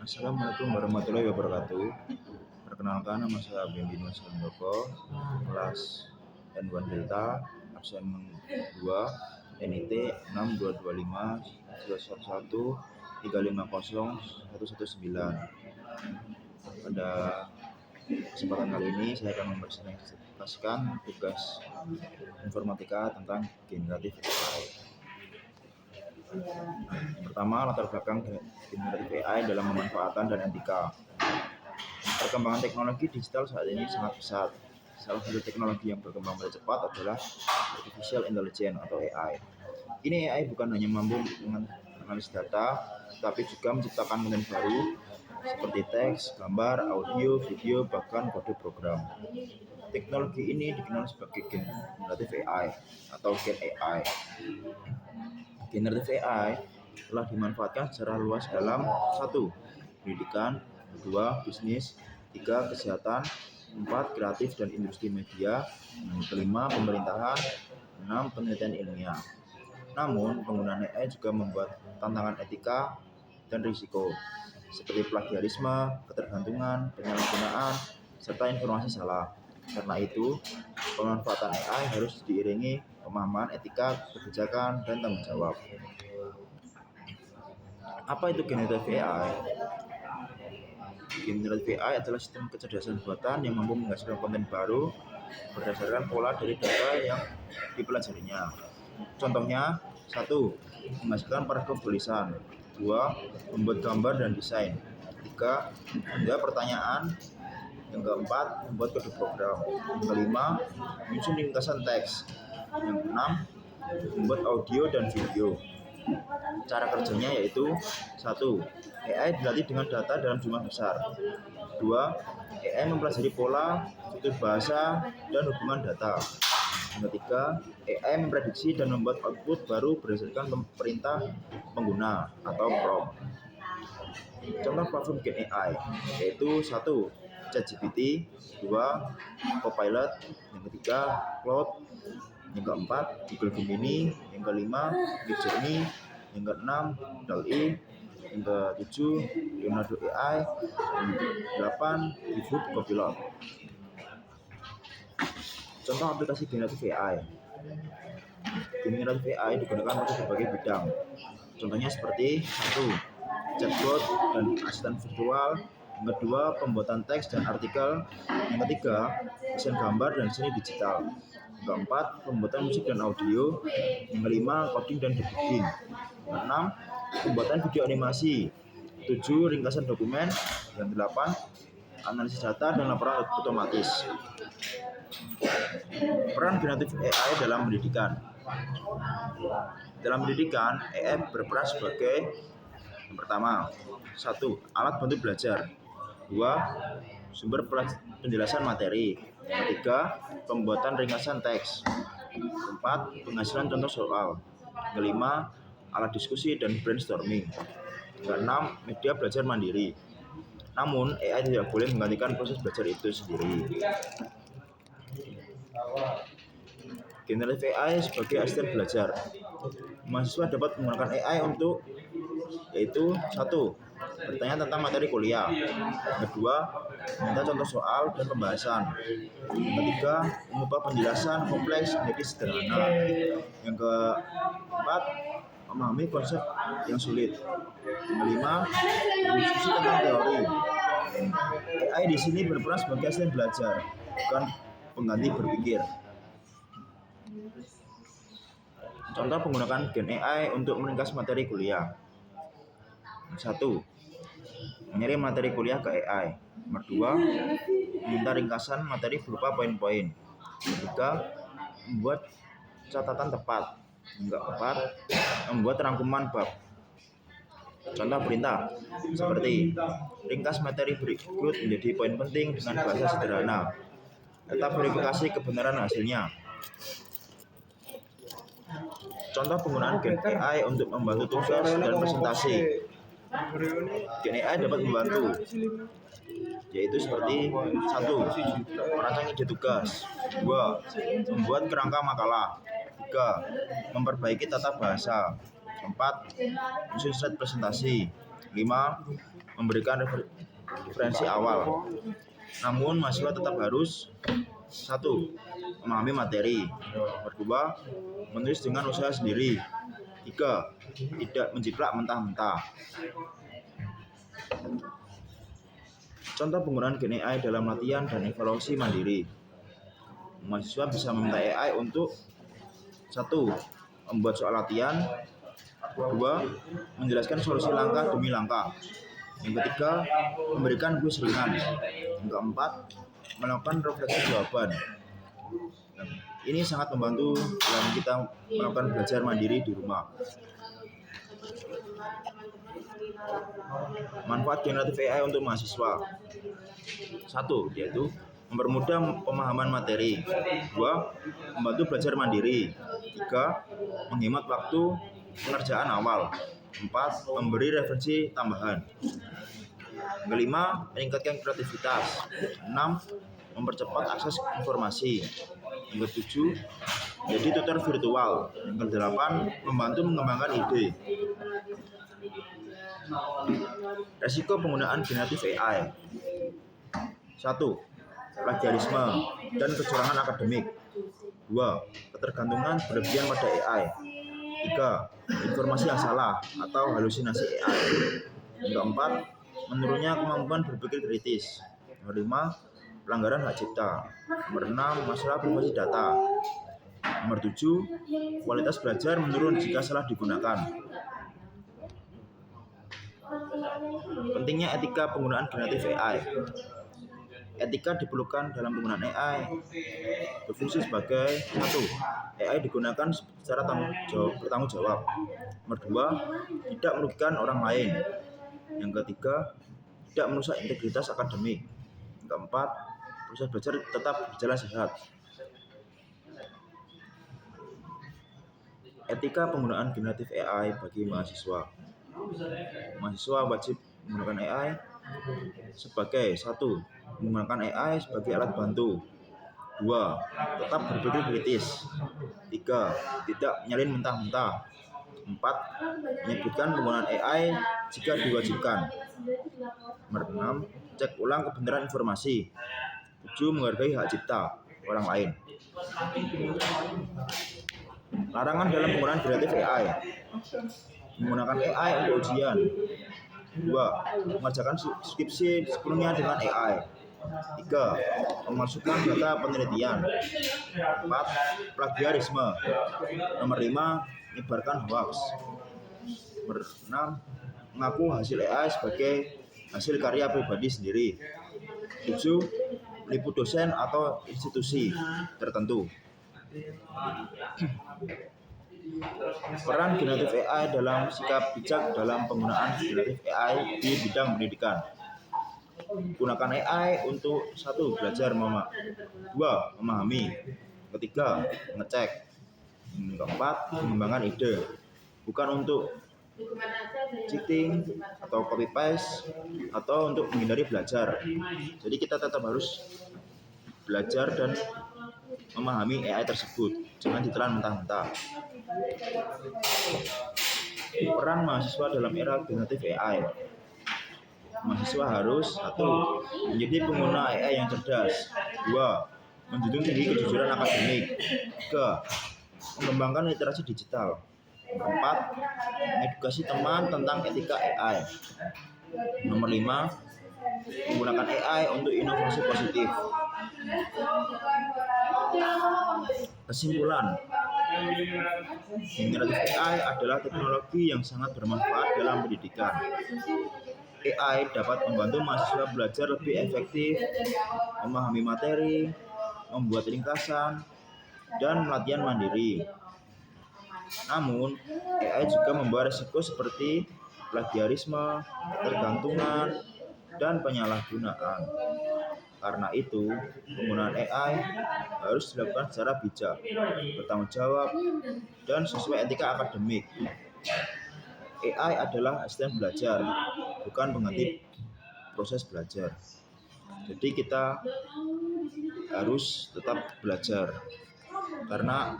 Assalamualaikum warahmatullahi wabarakatuh. Perkenalkan, nama saya Bendino Sandoko, kelas N1 Delta, absen 2, NIT 6225 11 350 119. Pada kesempatan kali ini saya akan mempresentasikan tugas informatika tentang generatif AI. Pertama, latar belakang generatif AI dalam pemanfaatan dan etika. Perkembangan teknologi digital saat ini sangat pesat. Salah satu teknologi yang berkembang pada cepat adalah Artificial Intelligence atau AI. Ini AI bukan hanya mampu menganalisis data, tetapi juga menciptakan konten baru seperti teks, gambar, audio, video, bahkan kode program. Teknologi ini dikenal sebagai generatif AI atau Gen AI. Generatif AI telah dimanfaatkan secara luas dalam 1. Pendidikan, 2. Bisnis, 3. Kesehatan, 4. Kreatif dan industri media, 5. Pemerintahan, 6. Penelitian ilmiah. Namun, penggunaan AI juga membuat tantangan etika dan risiko, seperti plagiarisme, ketergantungan, penyalahgunaan, serta informasi salah. Karena itu, pemanfaatan AI harus diiringi pemahaman etika, kebijakan, dan tanggung jawab. Apa itu generatif AI? Generatif AI adalah sistem kecerdasan buatan yang mampu menghasilkan konten baru berdasarkan pola dari data yang dipelajarinya. Contohnya, 1. Menghasilkan paragraf tulisan, 2. Membuat gambar dan desain, 3. Menjawab pertanyaan, yang keempat, membuat kode program, yang kelima, menyusun ringkasan teks, yang keenam, membuat audio dan video. Cara kerjanya yaitu 1. AI dilatih dengan data dalam jumlah besar. 2. AI mempelajari pola, fitur bahasa, dan hubungan data. Yang ketiga, AI memprediksi dan membuat output baru berdasarkan perintah pengguna atau prompt. Contoh platform Gen AI yaitu 1. ChatGPT, 2. Copilot, yang ketiga Claude, yang keempat Google Gemini, yang kelima Midjourney, yang keenam DALL-E, yang ketujuh Leonardo AI, yang ke-8 GitHub Copilot. Contoh aplikasi generatif AI. Generatif AI digunakan untuk berbagai bidang. Contohnya seperti 1. Chatbot dan asisten virtual, yang kedua pembuatan teks dan artikel, yang ketiga desain gambar dan seni digital, yang keempat pembuatan musik dan audio, yang kelima coding dan debugging, yang keenam pembuatan video animasi, 7. Ringkasan dokumen, yang 8. Analisis data dan laporan otomatis. Peran generatif AI dalam pendidikan. Dalam pendidikan, AI berperan sebagai yang pertama, 1. Alat bantu belajar, 2. Sumber penjelasan materi, yang ketiga, pembuatan ringkasan teks, 4. Penghasilan contoh soal, yang kelima, alat diskusi dan brainstorming, yang keenam, media belajar mandiri. Namun, AI tidak boleh menggantikan proses belajar itu sendiri. Generatif AI sebagai asisten belajar. Mahasiswa dapat menggunakan AI untuk yaitu 1. Bertanya tentang materi kuliah, yang kedua, meminta contoh soal dan pembahasan, yang ketiga, mengubah penjelasan kompleks menjadi sederhana, yang keempat, memahami konsep yang sulit, yang kelima, berdiskusi tentang teori. AI di sini berperan sebagai asisten belajar, bukan pengganti berpikir. Contoh menggunakan Gen AI untuk meringkas materi kuliah. 1. Mengirim materi kuliah ke AI. Nomor 2. Meminta ringkasan materi berupa poin-poin. Yang ketiga, membuat catatan tepat. Yang keempat, membuat rangkuman bab. Contoh perintah seperti ringkas materi berikut menjadi poin penting dengan bahasa sederhana. Tetap verifikasi kebenaran hasilnya. Contoh penggunaan Gen AI untuk membantu tugas dan presentasi. Gen AI dapat membantu, yaitu seperti 1. Merancang ide tugas, 2. Membuat kerangka makalah, 3. Memperbaiki tata bahasa, 4. Menyusun slide presentasi, 5. memberikan referensi awal. Namun mahasiswa tetap harus 1. Memahami materi. 2. Menulis dengan usaha sendiri. 3. Tidak menjiplak mentah-mentah. Contoh penggunaan Gen AI dalam latihan dan evaluasi mandiri. Mahasiswa bisa meminta AI untuk 1. Membuat soal latihan. 2. Menjelaskan solusi langkah demi langkah. Yang ketiga, memberikan kuis ringan. Yang keempat, melakukan refleksi jawaban. Ini sangat membantu dalam kita melakukan belajar mandiri di rumah. Manfaat generatif AI untuk mahasiswa. 1. Yaitu mempermudah pemahaman materi. 2. Membantu belajar mandiri. 3. Menghemat waktu pengerjaan awal. 4. Memberi referensi tambahan. Kelima, meningkatkan kreativitas. 6. Mempercepat akses informasi. Yang ketujuh, jadi tutor virtual. Yang kedelapan, membantu mengembangkan ide. Resiko penggunaan generatif AI. 1. Plagiarisme dan kecurangan akademik. 2. Ketergantungan berlebihan pada AI. 3. Informasi yang salah atau halusinasi AI. Yang keempat, menurunnya kemampuan berpikir kritis. Nomor 5, pelanggaran hak cipta. Nomor 6, masalah privasi data. Nomor 7, kualitas belajar menurun jika salah digunakan. Pentingnya etika penggunaan generatif AI. Etika diperlukan dalam penggunaan AI berfungsi sebagai 1. AI digunakan secara bertanggung jawab. Nomor 2, tidak merugikan orang lain. Yang ketiga, tidak merusak integritas akademik. Yang keempat, proses belajar tetap berjalan sehat. Etika penggunaan generatif AI bagi mahasiswa. Mahasiswa wajib menggunakan AI sebagai 1. Menggunakan AI sebagai alat bantu. 2. Tetap berpikir kritis. 3. Tidak menyalin mentah-mentah. 4. Menyebutkan penggunaan AI jika diwajibkan. Nomor 6. Cek ulang kebenaran informasi. 7. Menghargai hak cipta orang lain. Larangan dalam penggunaan generatif AI. Menggunakan AI untuk ujian. 2. Mengerjakan skripsi sepenuhnya dengan AI. 3. Memasukkan data penelitian. 4. Plagiarisme. Nomor 5. Menyebarkan hoax. Nomor 6. Mengaku hasil AI sebagai hasil karya pribadi sendiri. 7. Menipu dosen atau institusi tertentu. Peran generatif AI dalam sikap bijak dalam penggunaan generatif AI di bidang pendidikan. Gunakan AI untuk 1. Belajar 2. Memahami. 3. Mengecek. 4. Mengembangkan ide. Bukan untuk cheating atau copy paste atau untuk menghindari belajar. Jadi kita tetap harus belajar dan memahami AI tersebut. Jangan ditelan mentah-mentah. Peran mahasiswa dalam era generatif AI. Mahasiswa harus 1. Menjadi pengguna AI yang cerdas. 2. Menjunjung tinggi kejujuran akademik. 3. Mengembangkan literasi digital. 4. Mengedukasi teman tentang etika AI. Nomor 5. Menggunakan AI untuk inovasi positif. Kesimpulan, generatif AI adalah teknologi yang sangat bermanfaat dalam pendidikan. AI dapat membantu mahasiswa belajar lebih efektif, memahami materi, membuat ringkasan, dan latihan mandiri. Namun, AI juga membawa risiko seperti plagiarisme, ketergantungan, dan penyalahgunaan. Karena itu, penggunaan AI harus dilakukan secara bijak, bertanggung jawab, dan sesuai etika akademik. AI adalah asisten belajar, bukan pengganti proses belajar. Jadi kita harus tetap belajar, karena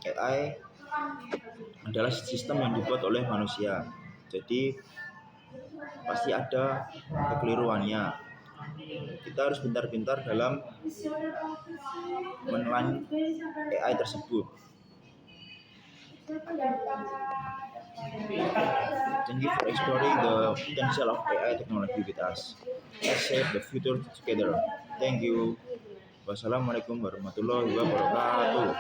AI adalah sistem yang dibuat oleh manusia. Jadi pasti ada kekeliruannya. Kita harus pintar-pintar dalam menelan AI tersebut. Thank you for exploring the potential of AI technology with us. Let's shape the future together. Thank you. Wassalamualaikum warahmatullahi wabarakatuh.